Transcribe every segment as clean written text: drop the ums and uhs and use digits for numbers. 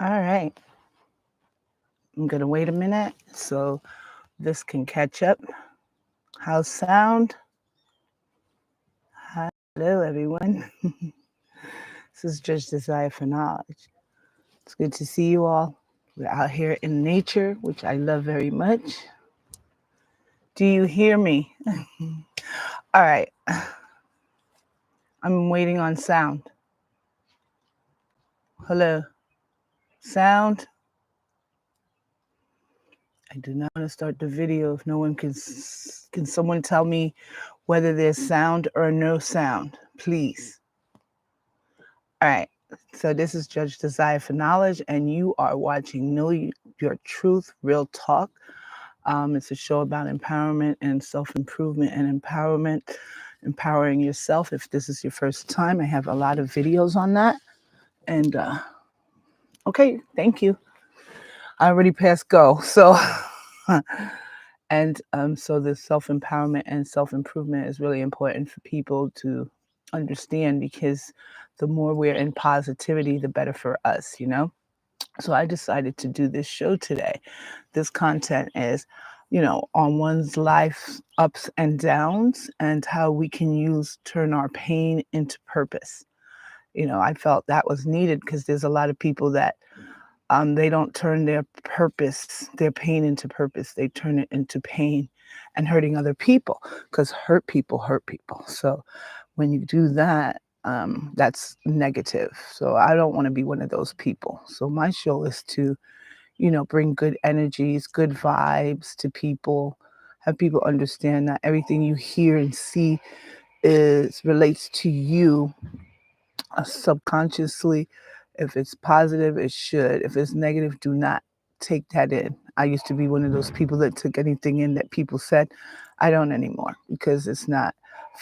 All right. I'm going to wait a minute so this can catch up. How's sound? Hello, everyone. This is Judge Desire for Knowledge. It's good to see you all. We're out here in nature, which I love very much. Do you hear me? All right. I'm waiting on sound. Hello. Sound? I do not want to start the video if no one can someone tell me whether there's sound or no sound, please. All right. So this is Judge Desire for Knowledge, and you are watching Know Your Truth, Real Talk. It's a show about empowerment and self-improvement and empowering yourself. If this is your first time, I have a lot of videos on that. And okay, thank you. I already passed go. So, and so the self-empowerment and self-improvement is really important for people to understand, because the more we're in positivity, the better for us, you know? So I decided to do this show today. This content is, on one's life's ups and downs and how we can turn our pain into purpose. I felt that was needed because there's a lot of people that they don't turn their pain into purpose. They turn it into pain and hurting other people, because hurt people hurt people. So when you do that, that's negative. So I don't want to be one of those people. So my show is to, bring good energies, good vibes to people, have people understand that everything you hear and see relates to you subconsciously. If it's positive, it should. If it's negative, do not take that in. I used to be one of those people that took anything in that people said. I don't anymore, because it's not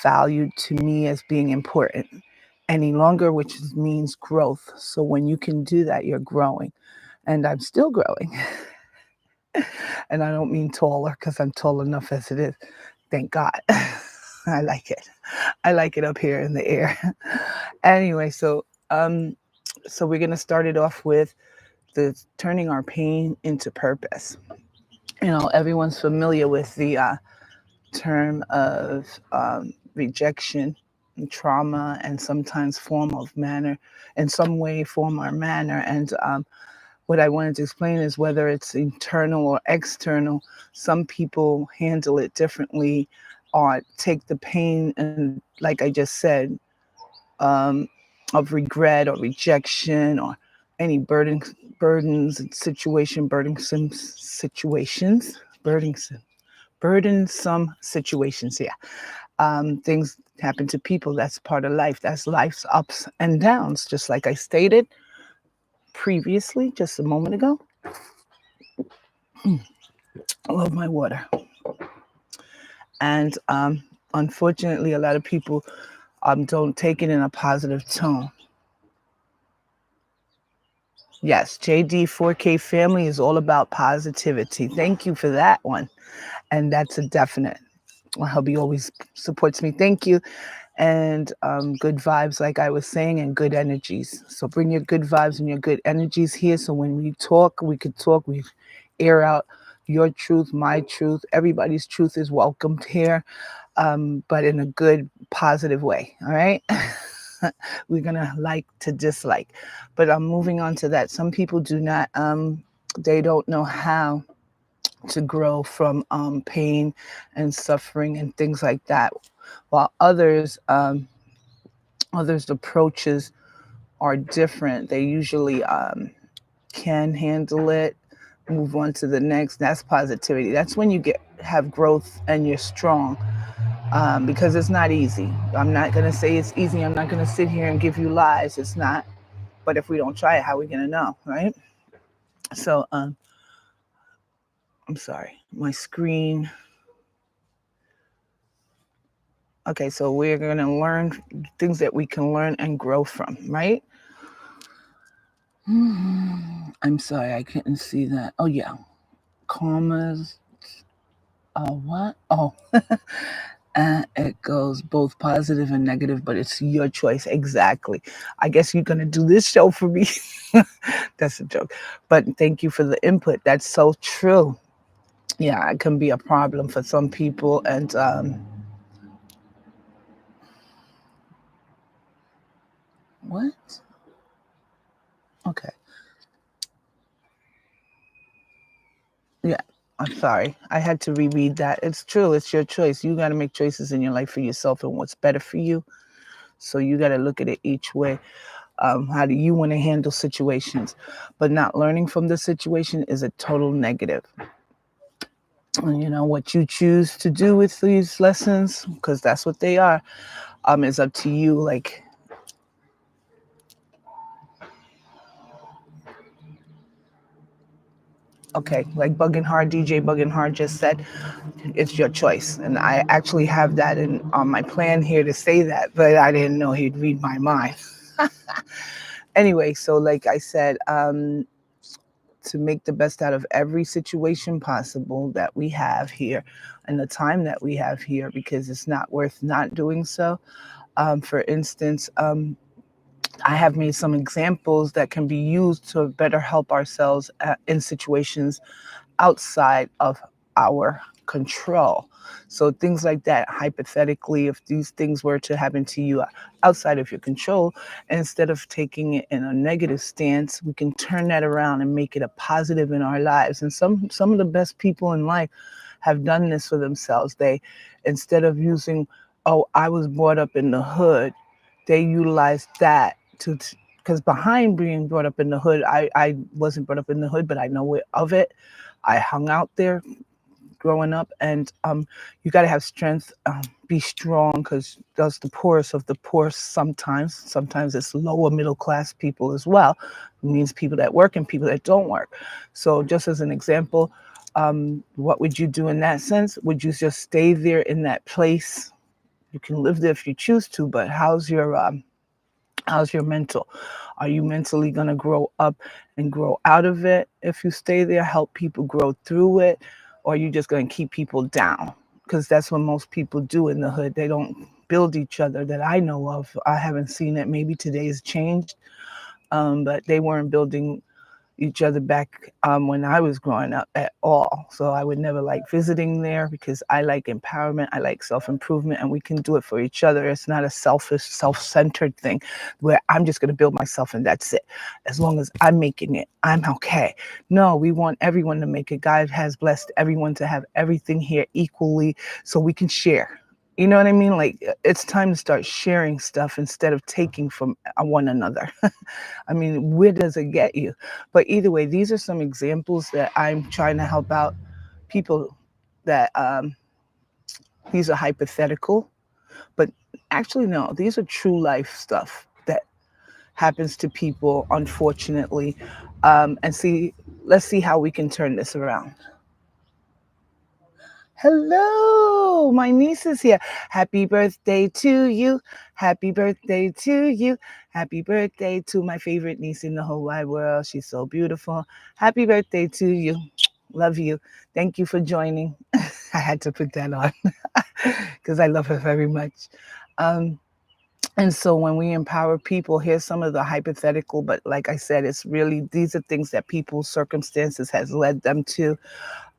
valued to me as being important any longer, which means growth. So when you can do that, you're growing. And I'm still growing. And I don't mean taller, because I'm tall enough as it is. Thank God. I like it. I like it up here in the air. Anyway, so we're going to start it off with the turning our pain into purpose. Everyone's familiar with the term of rejection and trauma, and sometimes form of manner, in some way, form or manner. And what I wanted to explain is whether it's internal or external, some people handle it differently or take the pain, and like I just said, um, of regret or rejection or any burdens and burdensome situations, burdensome situations. Yeah. Things happen to people. That's part of life. That's life's ups and downs, just like I stated previously, just a moment ago. I love my water. And unfortunately, a lot of people don't take it in a positive tone. Yes, JD 4K family is all about positivity. Thank you for that one. And that's a definite. My hubby always supports me. Thank you. And good vibes, like I was saying, and good energies. So bring your good vibes and your good energies here. So when we talk, we air out your truth, my truth. Everybody's truth is welcomed here, but in a good, positive way. All right. We're going to like to dislike. But I'm moving on to that. Some people do not, they don't know how to grow from pain and suffering and things like that, while others approaches are different. They usually can handle it, move on to the next. That's positivity. That's when you have growth and you're strong, because it's not easy. I'm not going to say it's easy. I'm not going to sit here and give you lies. It's not. But if we don't try it, how are we going to know, right? So I'm sorry, my screen. Okay, so we're going to learn things that we can learn and grow from, right? I'm sorry, I couldn't see that. Oh, yeah. Commas. What? Oh. It goes both positive and negative, but it's your choice. Exactly. I guess you're going to do this show for me. That's a joke. But thank you for the input. That's so true. Yeah, it can be a problem for some people. And what? Okay. Yeah. I'm sorry. I had to reread that. It's true. It's your choice. You got to make choices in your life for yourself and what's better for you. So you got to look at it each way. How do you want to handle situations? But not learning from the situation is a total negative. And you know what you choose to do with these lessons, because that's what they are, is up to you. Like, okay, like Buggin' Hard, DJ Buggin' Hard just said, it's your choice. And I actually have that in on my plan here to say that, but I didn't know he'd read my mind. Anyway, so like I said, to make the best out of every situation possible that we have here and the time that we have here, because it's not worth not doing so. For instance, I have made some examples that can be used to better help ourselves in situations outside of our control. So things like that, hypothetically, if these things were to happen to you outside of your control, instead of taking it in a negative stance, we can turn that around and make it a positive in our lives. And some of the best people in life have done this for themselves. They, instead of using, oh, I was brought up in the hood, they utilized that to, because behind being brought up in the hood, I wasn't brought up in the hood, but I know of it. I hung out there growing up, and you got to have strength, be strong, because that's the poorest of the poor. Sometimes it's lower middle class people as well. It means people that work and people that don't work. So just as an example, what would you do in that sense? Would you just stay there in that place? You can live there if you choose to, but how's your mental? Are you mentally going to grow up and grow out of it if you stay there, help people grow through it? Or are you just going to keep people down? Because that's what most people do in the hood. They don't build each other that I know of. I haven't seen it. Maybe today's changed, but they weren't building each other back when I was growing up at all. So I would never like visiting there, because I like empowerment, I like self-improvement, and we can do it for each other. It's not a selfish, self-centered thing where I'm just going to build myself and that's it. As long as I'm making it, I'm okay. No, we want everyone to make it. God has blessed everyone to have everything here equally so we can share. You know what I mean? Like, it's time to start sharing stuff instead of taking from one another. I mean, where does it get you? But either way, these are some examples that I'm trying to help out people that these are hypothetical, but actually, no, these are true life stuff that happens to people, unfortunately. And see, let's see how we can turn this around. Hello, my niece is here. Happy birthday to you. Happy birthday to you. Happy birthday to my favorite niece in the whole wide world. She's so beautiful. Happy birthday to you. Love you. Thank you for joining. I had to put that on because I love her very much. Um, and so when we empower people, here's some of the hypothetical, but like I said, it's really, these are things that people's circumstances has led them to.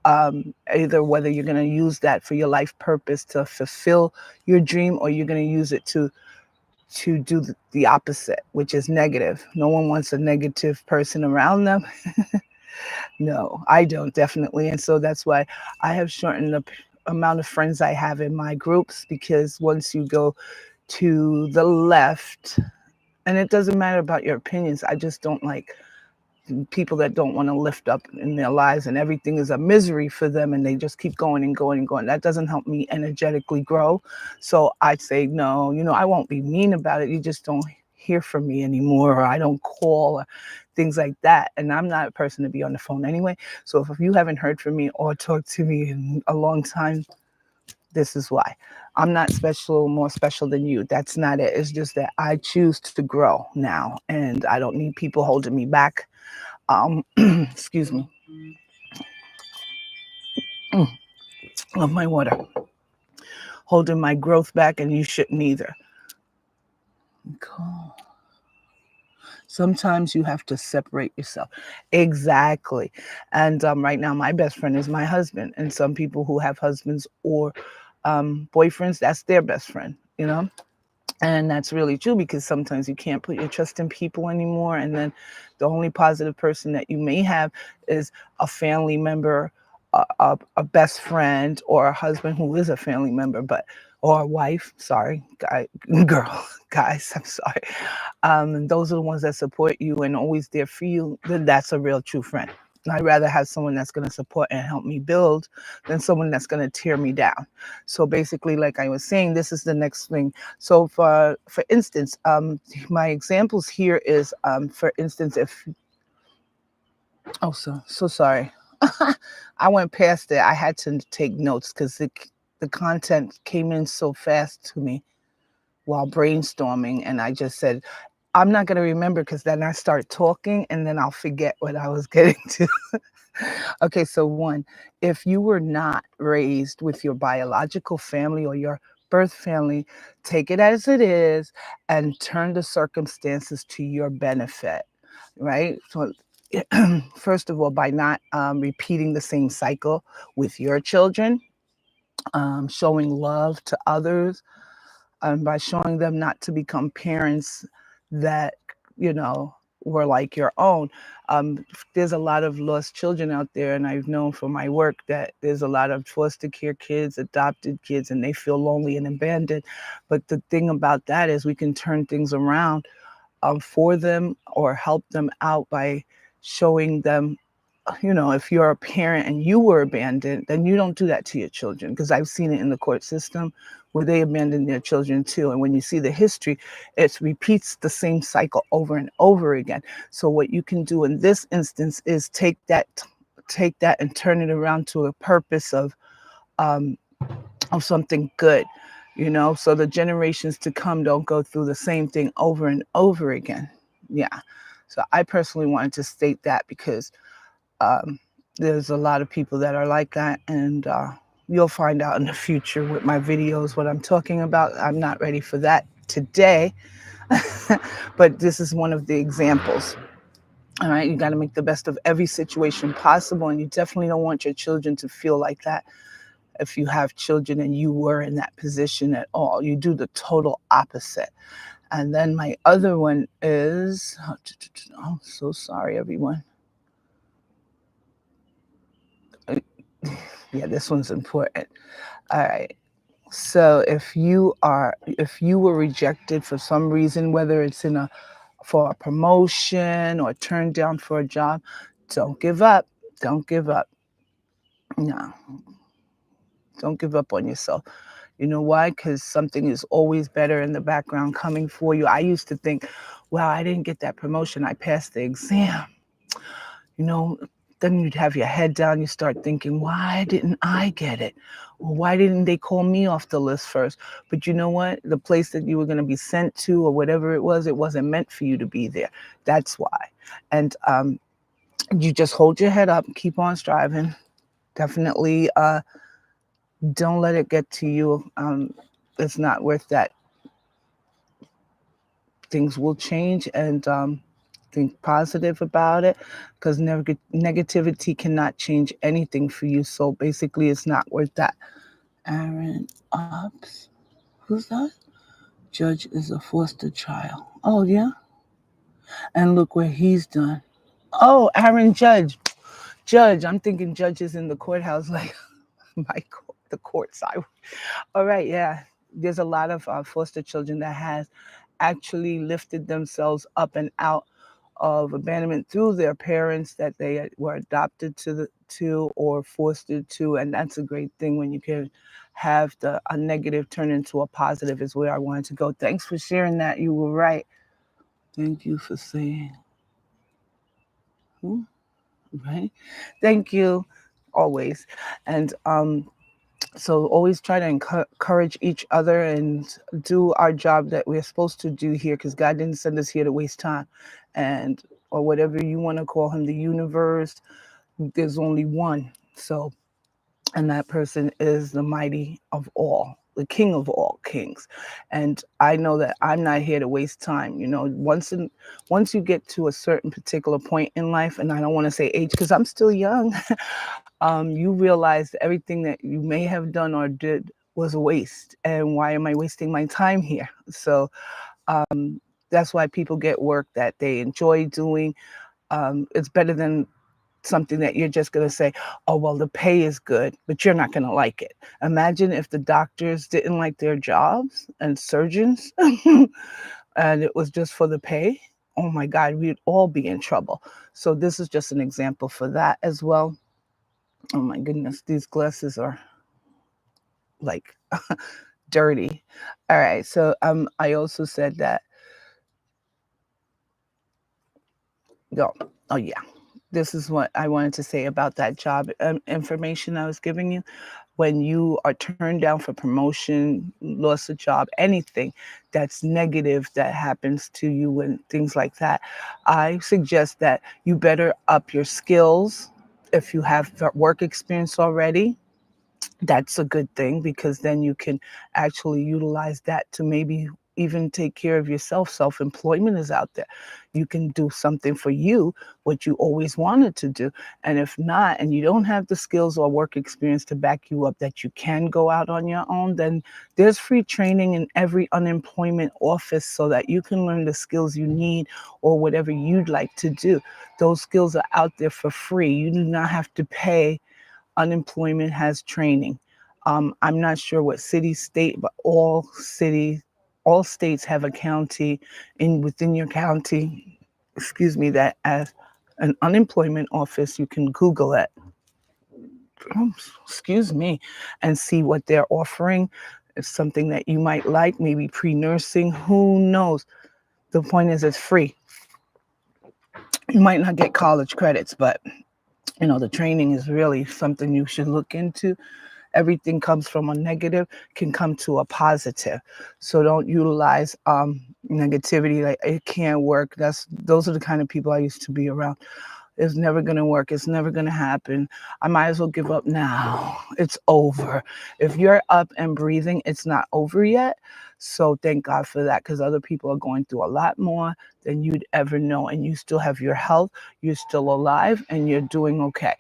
Either whether you're going to use that for your life purpose to fulfill your dream, or you're going to use it to do the opposite, which is negative. No one wants a negative person around them. No, I don't, definitely. And so that's why I have shortened the amount of friends I have in my groups, because once you go to the left, and it doesn't matter about your opinions, I just don't like people that don't want to lift up in their lives and everything is a misery for them and they just keep going and going and going. That doesn't help me energetically grow. So I'd say, no, I won't be mean about it. You just don't hear from me anymore, or I don't call, or things like that. And I'm not a person to be on the phone anyway. So if you haven't heard from me or talked to me in a long time, this is why. I'm not special, more special than you. That's not it. It's just that I choose to grow now, and I don't need people holding me back. Excuse me. Love my water. holding my growth back, and you shouldn't either. Cool. Sometimes you have to separate yourself. Exactly. And right now, my best friend is my husband. And some people who have husbands or boyfriends, that's their best friend, you know? And that's really true, because sometimes you can't put your trust in people anymore. And then the only positive person that you may have is a family member, a best friend, or a husband who is a family member, or a wife. Sorry, guys, I'm sorry. And those are the ones that support you and always there for you. Then that's a real true friend. I'd rather have someone that's going to support and help me build than someone that's going to tear me down. So basically, like I was saying, this is the next thing. So for instance, my examples here is, for instance, if, oh, so sorry. I went past it. I had to take notes because the content came in so fast to me while brainstorming. And I just said, I'm not going to remember, because then I start talking and then I'll forget what I was getting to. Okay, so one, if you were not raised with your biological family or your birth family, take it as it is and turn the circumstances to your benefit, right? So, first of all, by not repeating the same cycle with your children, showing love to others, by showing them not to become parents that, you know, were like your own. There's a lot of lost children out there, and I've known from my work that there's a lot of foster care kids, adopted kids, and they feel lonely and abandoned. But the thing about that is we can turn things around for them or help them out by showing them, you know, if you're a parent and you were abandoned, then you don't do that to your children, because I've seen it in the court system where they abandon their children too. And when you see the history, it repeats the same cycle over and over again. So what you can do in this instance is take that and turn it around to a purpose um, of something good, you know, so the generations to come don't go through the same thing over and over again. Yeah. So I personally wanted to state that because um, there's a lot of people that are like that, and you'll find out in the future with my videos what I'm talking about. I'm not ready for that today, but this is one of the examples. All right, you got to make the best of every situation possible, and you definitely don't want your children to feel like that. If you have children and you were in that position at all, you do the total opposite. And then my other one is, oh, so sorry, everyone. Yeah, this one's important. All right. So if you were rejected for some reason, whether it's for a promotion or turned down for a job, don't give up. Don't give up. No, don't give up on yourself. You know why? Because something is always better in the background coming for you. I used to think, wow, I didn't get that promotion. I passed the exam. You know, then you'd have your head down. You start thinking, why didn't I get it? Or why didn't they call me off the list first? But you know what? The place that you were going to be sent to or whatever it wasn't meant for you to be there. That's why. And you just hold your head up, keep on striving. Definitely don't let it get to you. It's not worth that. Things will change, and think positive about it, because negativity cannot change anything for you. So basically, it's not worth that. Aaron Ops. Who's that? Judge is a foster child. Oh, yeah? And look what he's done. Oh, Aaron Judge. Judge. I'm thinking Judge is in the courthouse, like the court side. All right, yeah. There's a lot of foster children that has actually lifted themselves up and out of abandonment through their parents that they were adopted to or fostered to, and that's a great thing when you can have a negative turn into a positive. Is where I wanted to go. Thanks for sharing that. You were right. Thank you for saying. Right. Thank you. Always. And so always try to encourage each other and do our job that we're supposed to do here, because God didn't send us here to waste time. And or whatever you want to call him, the universe, there's only one. So, and that person is the mighty of all, the king of all kings. And I know that I'm not here to waste time. Once you get to a certain particular point in life, and I don't want to say age because I'm still young, you realize that everything that you may have done or did was a waste. And why am I wasting my time here? So that's why people get work that they enjoy doing. It's better than something that you're just going to say, oh, well, the pay is good, but you're not going to like it. Imagine if the doctors didn't like their jobs and surgeons and it was just for the pay. Oh my God, we'd all be in trouble. So this is just an example for that as well. Oh my goodness, these glasses are like dirty. All right. So I also said that, no, oh yeah. This is what I wanted to say about that job information I was giving you. When you are turned down for promotion, lost a job, anything that's negative that happens to you and things like that, I suggest that you better up your skills. If you have work experience already, that's a good thing because then you can actually utilize that to maybe even take care of yourself. Self-employment is out there. You can do something for you, what you always wanted to do. And if not, and you don't have the skills or work experience to back you up that you can go out on your own, then there's free training in every unemployment office so that you can learn the skills you need or whatever you'd like to do. Those skills are out there for free. You do not have to pay. Unemployment has training. I'm not sure what city, state, but all states have a county within your county, excuse me, that as an unemployment office. You can Google it, excuse me, and see what they're offering. It's something that you might like, maybe pre-nursing, who knows? The point is it's free. You might not get college credits, but the training is really something you should look into. Everything comes from a negative, can come to a positive. So don't utilize negativity like it can't work. Those are the kind of people I used to be around. It's never going to work. It's never going to happen. I might as well give up now. It's over. If you're up and breathing, it's not over yet. So thank God for that, because other people are going through a lot more than you'd ever know. And you still have your health. You're still alive and you're doing okay.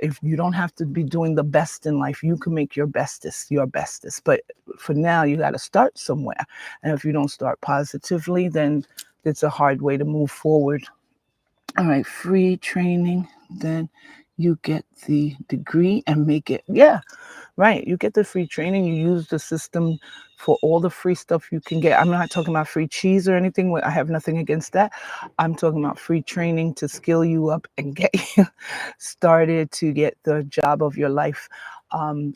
If you don't have to be doing the best in life, you can make your bestest your bestest. But for now, you got to start somewhere. And if you don't start positively, then it's a hard way to move forward. All right, free training, then you get the degree and make it, yeah, right. You get the free training, you use the system for all the free stuff you can get. I'm not talking about free cheese or anything. I have nothing against that. I'm talking about free training to skill you up and get you started to get the job of your life,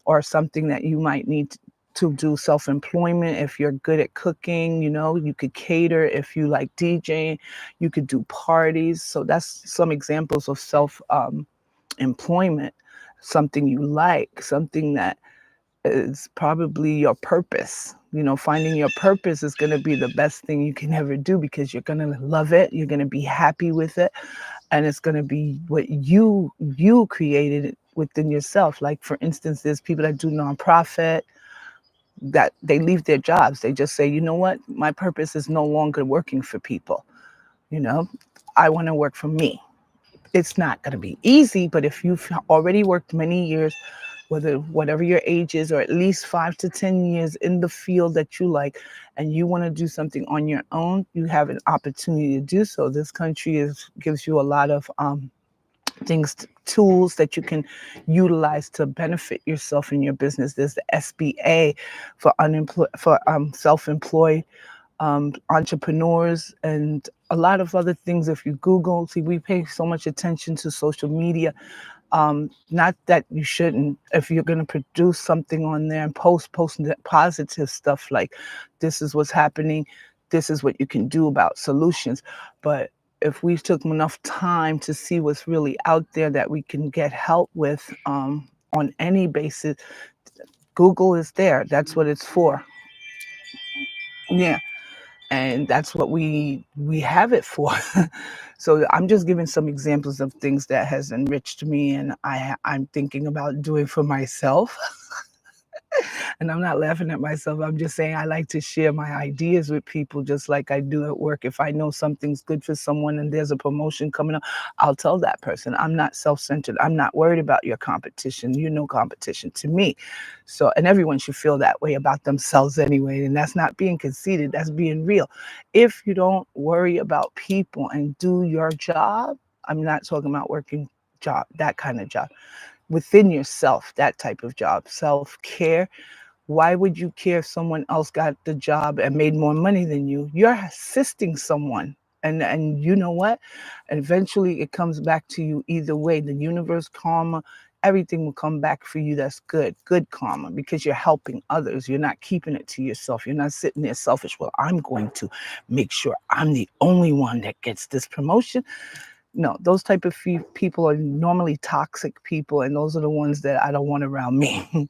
or something that you might need to do. Self-employment. If you're good at cooking, you could cater. If you like DJing, you could do parties. So that's some examples of employment, something you like, something that is probably your purpose. Finding your purpose is going to be the best thing you can ever do, because you're going to love it, you're going to be happy with it, and it's going to be what you created within yourself. Like, for instance, there's people that do nonprofit that they leave their jobs. They just say, you know what, my purpose is no longer working for people. I want to work for me. It's not going to be easy, but if you've already worked many years, whatever your age is, or at least 5 to 10 years in the field that you like, and you want to do something on your own, you have an opportunity to do so. This country gives you a lot of tools that you can utilize to benefit yourself in your business. There's the SBA for self-employed entrepreneurs, and a lot of other things. If you Google, see, we pay so much attention to social media. Not that you shouldn't. If you're going to produce something on there and post positive stuff like, this is what's happening, this is what you can do about solutions. But if we took enough time to see what's really out there that we can get help with, on any basis, Google is there. That's what it's for. Yeah. And that's what we have it for. So I'm just giving some examples of things that has enriched me, and I'm thinking about doing for myself. And I'm not laughing at myself. I'm just saying I like to share my ideas with people just like I do at work. If I know something's good for someone and there's a promotion coming up, I'll tell that person. I'm not self-centered. I'm not worried about your competition. You're no competition to me. So, and everyone should feel that way about themselves anyway. And that's not being conceited, that's being real. If you don't worry about people and do your job, I'm not talking about working job, that kind of job, within yourself, that type of job, self-care. Why would you care if someone else got the job and made more money than you? You're assisting someone. And you know what? Eventually it comes back to you either way. The universe, karma, everything will come back for you. That's good karma, because you're helping others. You're not keeping it to yourself. You're not sitting there selfish. Well, I'm going to make sure I'm the only one that gets this promotion. No, those type of people are normally toxic people, and those are the ones that I don't want around me.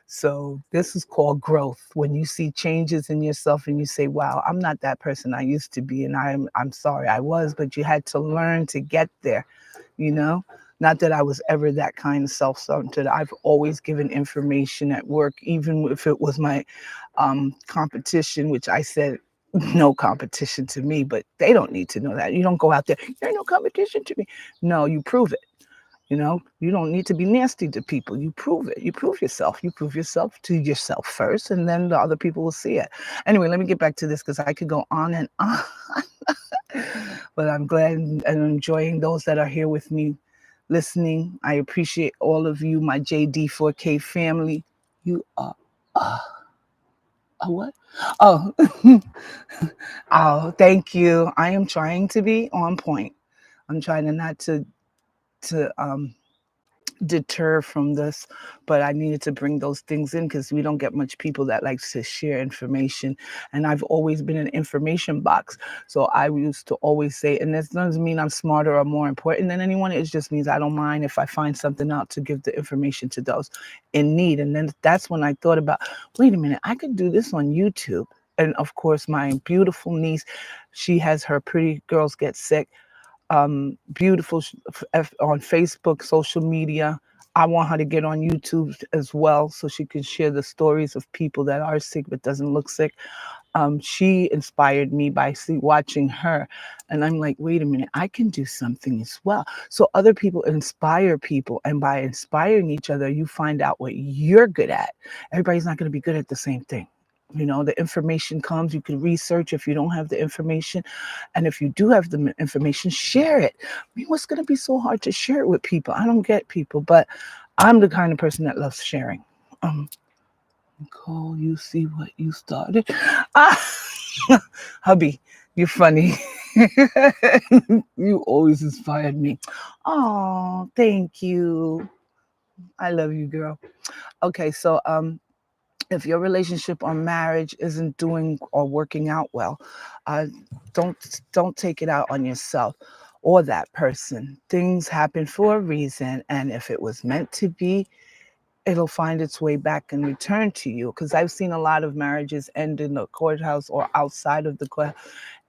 So this is called growth. When you see changes in yourself and you say, wow, I'm not that person I used to be, and I'm sorry I was, but you had to learn to get there, you know? Not that I was ever that kind of self-centered. I've always given information at work, even if it was my competition, which I said no competition to me, but they don't need to know that. You don't go out there, you're no competition to me. No, you prove it. You know, you don't need to be nasty to people. You prove it. You prove yourself. You prove yourself to yourself first, and then the other people will see it. Anyway, let me get back to this because I could go on and on. But I'm glad and enjoying those that are here with me listening. I appreciate all of you, my JD4K family. You are a what? Oh, oh, thank you. I am trying to be on point. I'm trying to not to deter from this, but I needed to bring those things in because we don't get much people that likes to share information. And I've always been an information box. So I used to always say, and this doesn't mean I'm smarter or more important than anyone. It just means I don't mind if I find something out to give the information to those in need. And then that's when I thought about, wait a minute, I could do this on YouTube. And of course, my beautiful niece, she has her Pretty Girls Get Sick beautiful on Facebook, social media. I want her to get on YouTube as well so she can share the stories of people that are sick but doesn't look sick. She inspired me by watching her. And I'm like, wait a minute, I can do something as well. So other people inspire people. And by inspiring each other, you find out what you're good at. Everybody's not going to be good at the same thing. You know, the information comes, you can research if you don't have the information. And if you do have the information, share it. I mean, what's going to be so hard to share it with people? I don't get people, but I'm the kind of person that loves sharing. Nicole, you see what you started? Ah, hubby, you're funny. You always inspired me. Oh, thank you. I love you, girl. Okay, so if your relationship or marriage isn't doing or working out well, uh, don't take it out on yourself or that person. Things happen for a reason, and if it was meant to be, it'll find its way back and return to you. Because I've seen a lot of marriages end in the courthouse or outside of the court,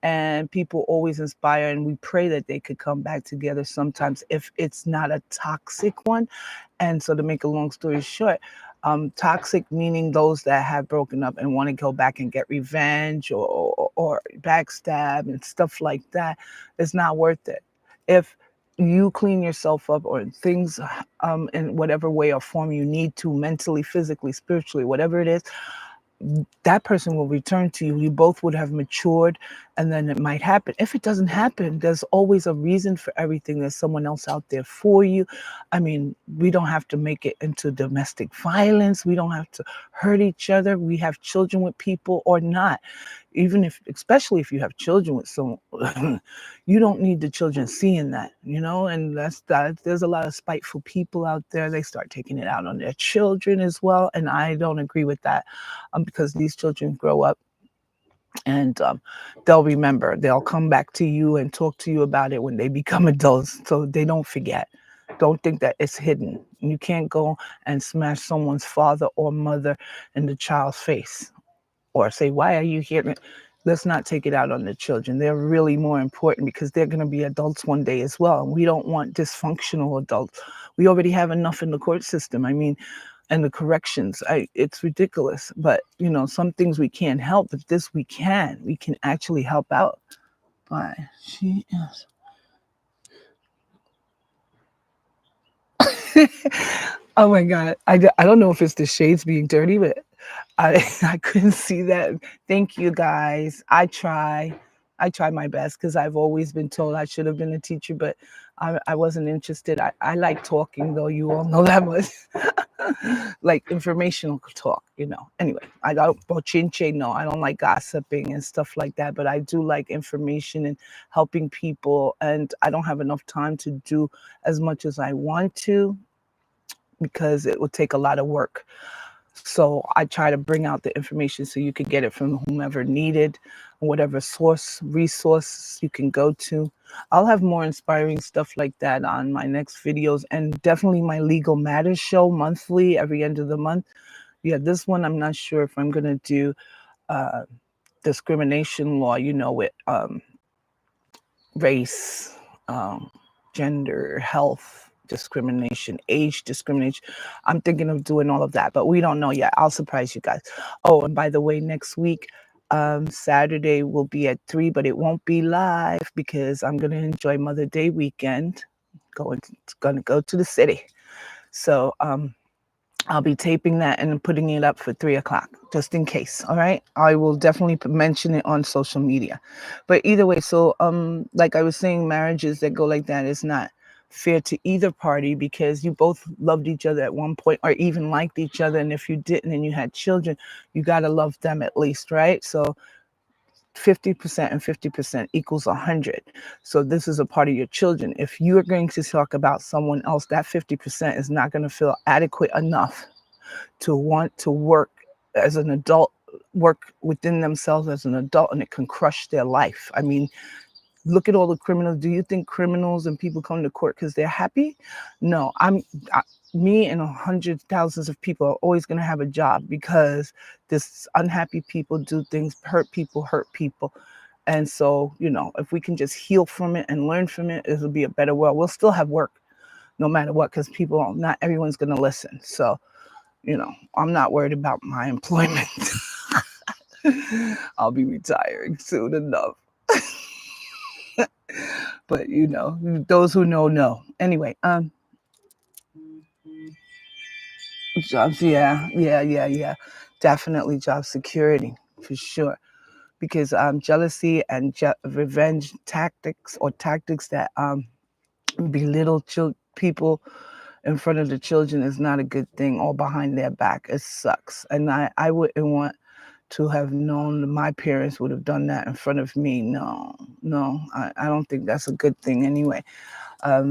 and people always inspire, and we pray that they could come back together sometimes if it's not a toxic one. And so to make a long story short, toxic meaning those that have broken up and want to go back and get revenge or backstab and stuff like that. It's not worth it. If you clean yourself up or things in whatever way or form you need to, mentally, physically, spiritually, whatever it is, that person will return to you. You both would have matured, and then it might happen. If it doesn't happen, there's always a reason for everything. There's someone else out there for you. I mean, we don't have to make it into domestic violence. We don't have to hurt each other. We have children with people or not. Even if, especially if you have children with someone, you don't need the children seeing that, you know, and that's that. There's a lot of spiteful people out there. They start taking it out on their children as well. And I don't agree with that because these children grow up and they'll remember. They'll come back to you and talk to you about it when they become adults, so they don't forget. Don't think that it's hidden. You can't go and smash someone's father or mother in the child's face or say, why are you here? Let's not take it out on the children. They're really more important because they're going to be adults one day as well. And we don't want dysfunctional adults. We already have enough in the court system. I mean, and the corrections. It's ridiculous, but some things we can't help, but this we can actually help out. But she is. Oh my God. I don't know if it's the shades being dirty, but I couldn't see that. Thank you guys. I try my best because I've always been told I should have been a teacher, but I wasn't interested. I like talking, though. You all know that much. Like informational talk. Anyway, I don't bochinche. No, I don't like gossiping and stuff like that, but I do like information and helping people. And I don't have enough time to do as much as I want to because it would take a lot of work. So I try to bring out the information so you can get it from whomever needed, whatever resource you can go to. I'll have more inspiring stuff like that on my next videos, and definitely my Legal Matters show monthly, every end of the month. Yeah, this one I'm not sure if I'm going to do discrimination law, with race, gender, health discrimination, age discrimination. I'm thinking of doing all of that, but we don't know yet. I'll surprise you guys. Oh, and by the way, next week, Saturday will be at 3, but it won't be live because I'm going to enjoy Mother Day weekend. Going to go to the city. So, I'll be taping that and putting it up for 3:00, just in case. All right. I will definitely mention it on social media. But either way, so like I was saying, marriages that go like that is not fair to either party because you both loved each other at one point or even liked each other. And if you didn't and you had children, you got to love them at least, right? So 50% and 50% equals 100. So this is a part of your children. If you're going to talk about someone else, that 50% is not going to feel adequate enough to want to work as an adult, work within themselves as an adult, and it can crush their life. I mean, look at all the criminals. Do you think criminals and people come to court because they're happy? No, me and hundreds, thousands of people are always going to have a job because this unhappy people do things, hurt people. And so, if we can just heal from it and learn from it, it'll be a better world. We'll still have work no matter what, because not everyone's going to listen. So, I'm not worried about my employment. I'll be retiring soon enough. But those who know. Anyway, jobs, yeah. Definitely job security for sure. Because jealousy and revenge tactics or tactics that belittle people in front of the children is not a good thing, or behind their back. It sucks. And I wouldn't want to have known that my parents would have done that in front of me. No, I don't think that's a good thing anyway.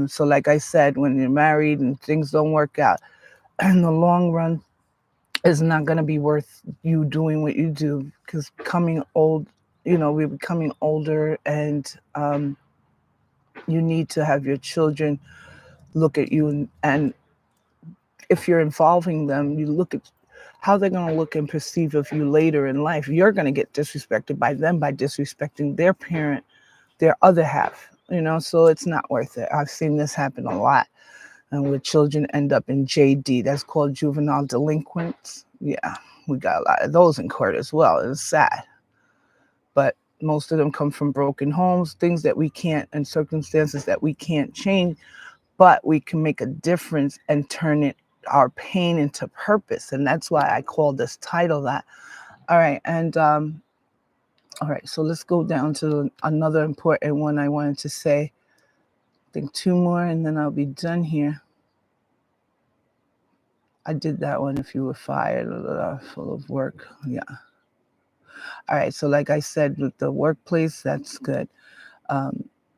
So like I said, when you're married and things don't work out, in the long run, it's not going to be worth you doing what you do, because becoming old, we're becoming older, and you need to have your children look at you, and if you're involving them, you look at how they're going to look and perceive of you later in life. You're going to get disrespected by them by disrespecting their parent, their other half, so it's not worth it. I've seen this happen a lot, and where children end up in JD, that's called juvenile delinquents. Yeah, we got a lot of those in court as well. It's sad. But most of them come from broken homes, things that we can't, and circumstances that we can't change, but we can make a difference and turn our pain into purpose. And that's why I call this title that. All right. And all right, so let's go down to another important one I wanted to say. I think 2 more and then I'll be done here. I did that one. If you were fired, full of work. Yeah. All right. So like I said, with the workplace, that's good.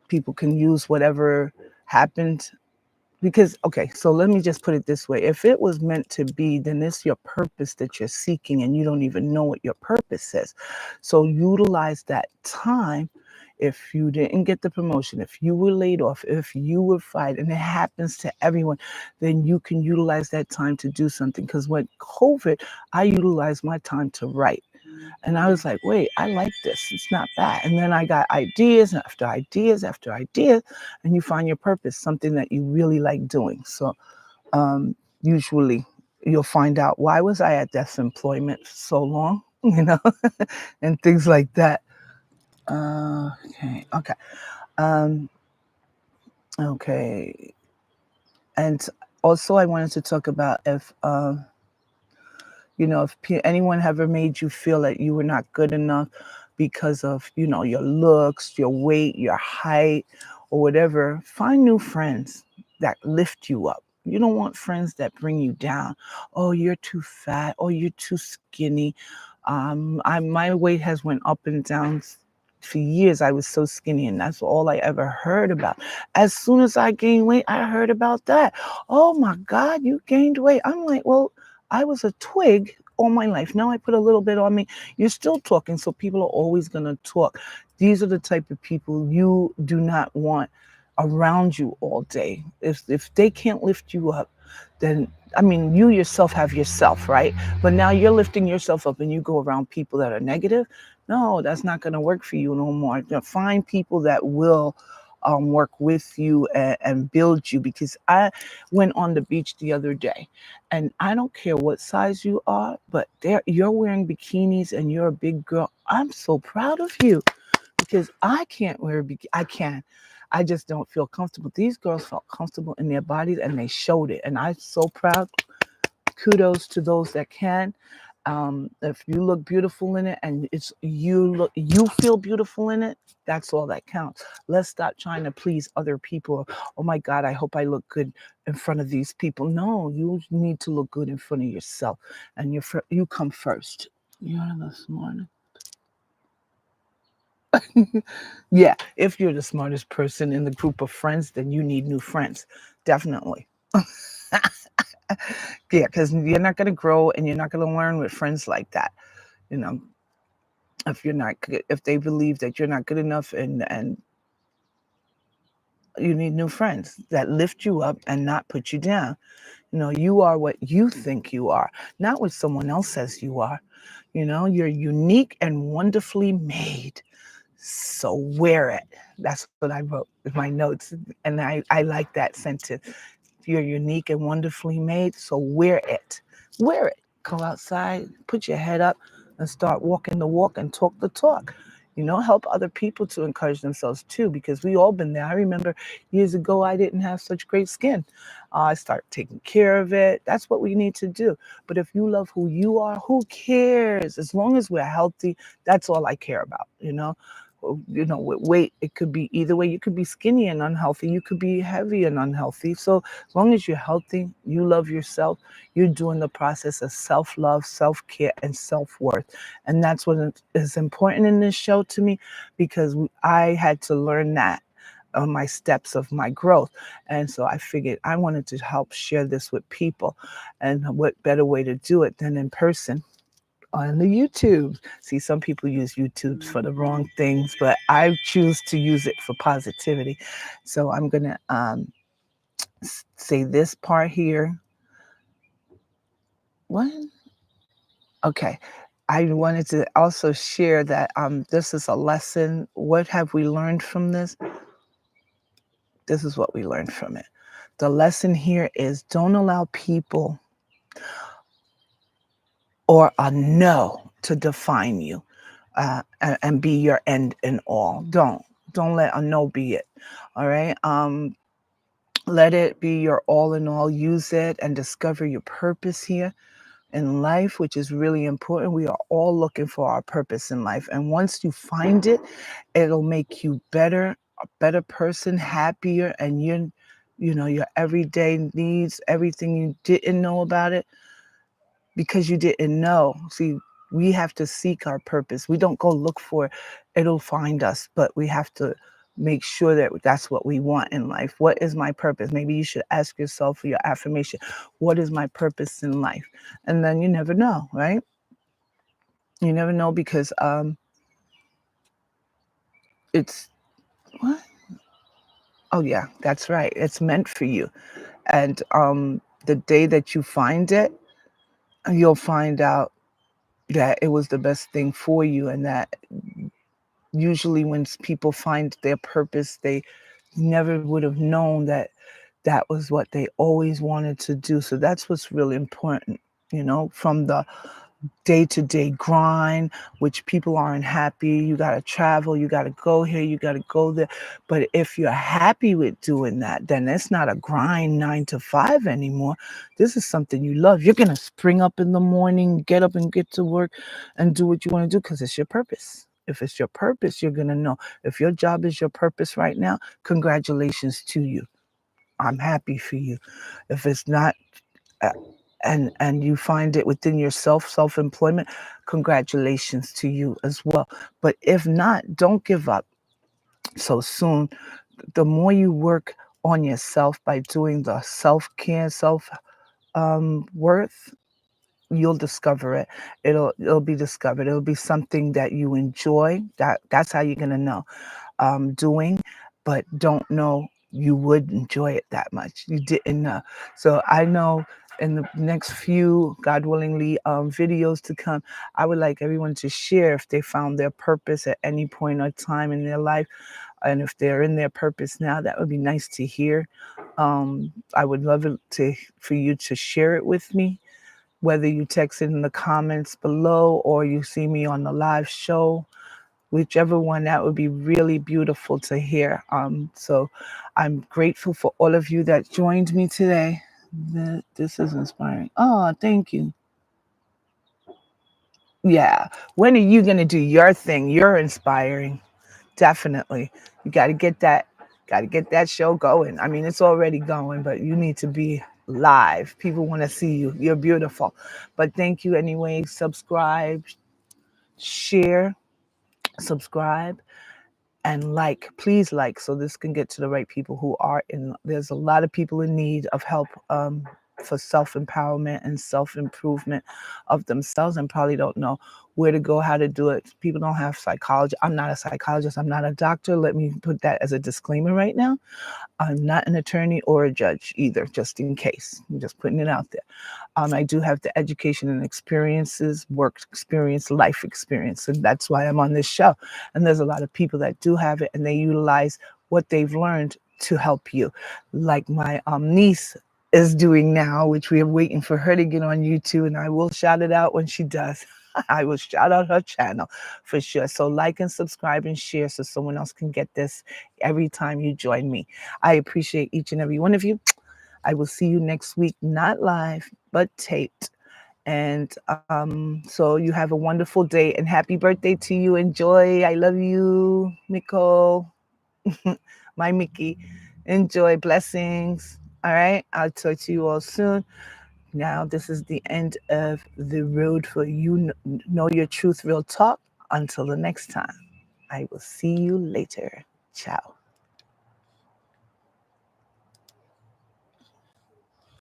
People can use whatever happened. Because, okay, so let me just put it this way. If it was meant to be, then it's your purpose that you're seeking, and you don't even know what your purpose is. So utilize that time. If you didn't get the promotion, if you were laid off, if you were fired, and it happens to everyone, then you can utilize that time to do something. Because when COVID, I utilized my time to write. And I was like, wait, I like this. It's not bad. And then I got ideas after ideas after ideas, and you find your purpose, something that you really like doing. So usually you'll find out, why was I at this employment so long? And things like that. Okay. Um, okay. And also, I wanted to talk about if anyone ever made you feel that you were not good enough because of, your looks, your weight, your height, or whatever, find new friends that lift you up. You don't want friends that bring you down. Oh, you're too fat. Oh, you're too skinny. My weight has went up and down. For years, I was so skinny, and that's all I ever heard about. As soon as I gained weight, I heard about that. Oh my God, you gained weight. I'm like, well, I was a twig all my life. Now I put a little bit on me. You're still talking, so people are always going to talk. These are the type of people you do not want around you all day. If they can't lift you up, then I mean, you yourself have yourself, right? But now you're lifting yourself up and you go around people that are negative. No, that's not going to work for you no more. Find people that will work with you and build you, because I went on the beach the other day, and I don't care what size you are, but you're wearing bikinis and you're a big girl. I'm so proud of you, because I can't wear a bikini. I can. I just don't feel comfortable. These girls felt comfortable in their bodies and they showed it. And I'm so proud. Kudos to those that can. If you look beautiful in it and you feel beautiful in it, that's all that counts. Let's stop trying to please other people. Oh my God, I hope I look good in front of these people. No, you need to look good in front of yourself, and you come first. You're the smartest. Yeah, if you're the smartest person in the group of friends, then you need new friends. Definitely. Yeah, because you're not going to grow and you're not going to learn with friends like that. You know, if they believe that you're not good enough, and you need new friends that lift you up and not put you down. You are what you think you are, not what someone else says you are. You're unique and wonderfully made. So wear it. That's what I wrote in my notes. And I like that sentence. You're unique and wonderfully made. So wear it. Wear it. Go outside, put your head up, and start walking the walk and talk the talk. Help other people to encourage themselves too, because we all been there. I remember years ago, I didn't have such great skin. I started taking care of it. That's what we need to do. But if you love who you are, who cares? As long as we're healthy, that's all I care about. With weight, it could be either way. You could be skinny and unhealthy. You could be heavy and unhealthy. So as long as you're healthy, you love yourself, you're doing the process of self-love, self-care, and self-worth. And that's what is important in this show to me, because I had to learn that on my steps of my growth. And so I figured I wanted to help share this with people. And what better way to do it than in person on the YouTube. See, some people use YouTube for the wrong things, but I choose to use it for positivity. So I'm going to say this part here. What? Okay. I wanted to also share that this is a lesson. What have we learned from this? This is what we learned from it. The lesson here is, don't allow people or a no to define you, and be your end and all. Don't let a no be it. All right. Let it be your all in all. Use it and discover your purpose here in life, which is really important. We are all looking for our purpose in life, and once you find it, it'll make you better, a better person, happier, and your everyday needs, everything you didn't know about it because you didn't know. See, we have to seek our purpose. We don't go look for it. It'll find us, but we have to make sure that that's what we want in life. What is my purpose? Maybe you should ask yourself for your affirmation. What is my purpose in life? And then you never know, right? You never know, because it's what? Oh yeah, that's right. It's meant for you. And the day that you find it, you'll find out that it was the best thing for you, and that usually when people find their purpose, they never would have known that that was what they always wanted to do. So that's what's really important, from the day-to-day grind, which people aren't happy. You got to travel, you got to go here, you got to go there. But if you're happy with doing that, then it's not a grind 9 to 5 anymore. This is something you love. You're going to spring up in the morning, get up and get to work and do what you want to do because it's your purpose. If it's your purpose, you're going to know. If your job is your purpose right now, congratulations to you. I'm happy for you. If it's not, uh, and you find it within yourself, self-employment, congratulations to you as well. But if not, don't give up so soon. The more you work on yourself by doing the self-care, self worth, you'll discover it. It'll be discovered. It'll be something that you enjoy. That's how you're gonna know. Doing, but don't know you would enjoy it that much. You didn't know. So I know in the next few, God willingly, videos to come, I would like everyone to share if they found their purpose at any point or time in their life. And if they're in their purpose now, that would be nice to hear. I would love it for you to share it with me, whether you text it in the comments below or you see me on the live show. Whichever one, that would be really beautiful to hear. So I'm grateful for all of you that joined me today. This is inspiring. Oh, thank you. Yeah. When are you going to do your thing? You're inspiring. Definitely. You got to get that show going. I mean, it's already going, but you need to be live. People want to see you. You're beautiful. But thank you anyway. Subscribe, share, subscribe, and please so this can get to the right people who are there's a lot of people in need of help, for self-empowerment and self-improvement of themselves, and probably don't know where to go, how to do it. People don't have psychology. I'm not a psychologist, I'm not a doctor. Let me put that as a disclaimer right now. I'm not an attorney or a judge either, just in case. I'm just putting it out there. I do have the education and experiences, work experience, life experience, and that's why I'm on this show. And there's a lot of people that do have it, and they utilize what they've learned to help you. Like my niece is doing now, which we are waiting for her to get on YouTube, and I will shout it out when she does. I will shout out her channel for sure. So like and subscribe and share so someone else can get this every time you join me. I appreciate each and every one of you. I will see you next week, not live, but taped. And so you have a wonderful day and happy birthday to you. Enjoy. I love you, Nicole, my Mickey. Enjoy. Blessings. All right. I'll talk to you all soon. Now, this is the end of the road for you. Know your truth, real talk. Until the next time, I will see you later. Ciao.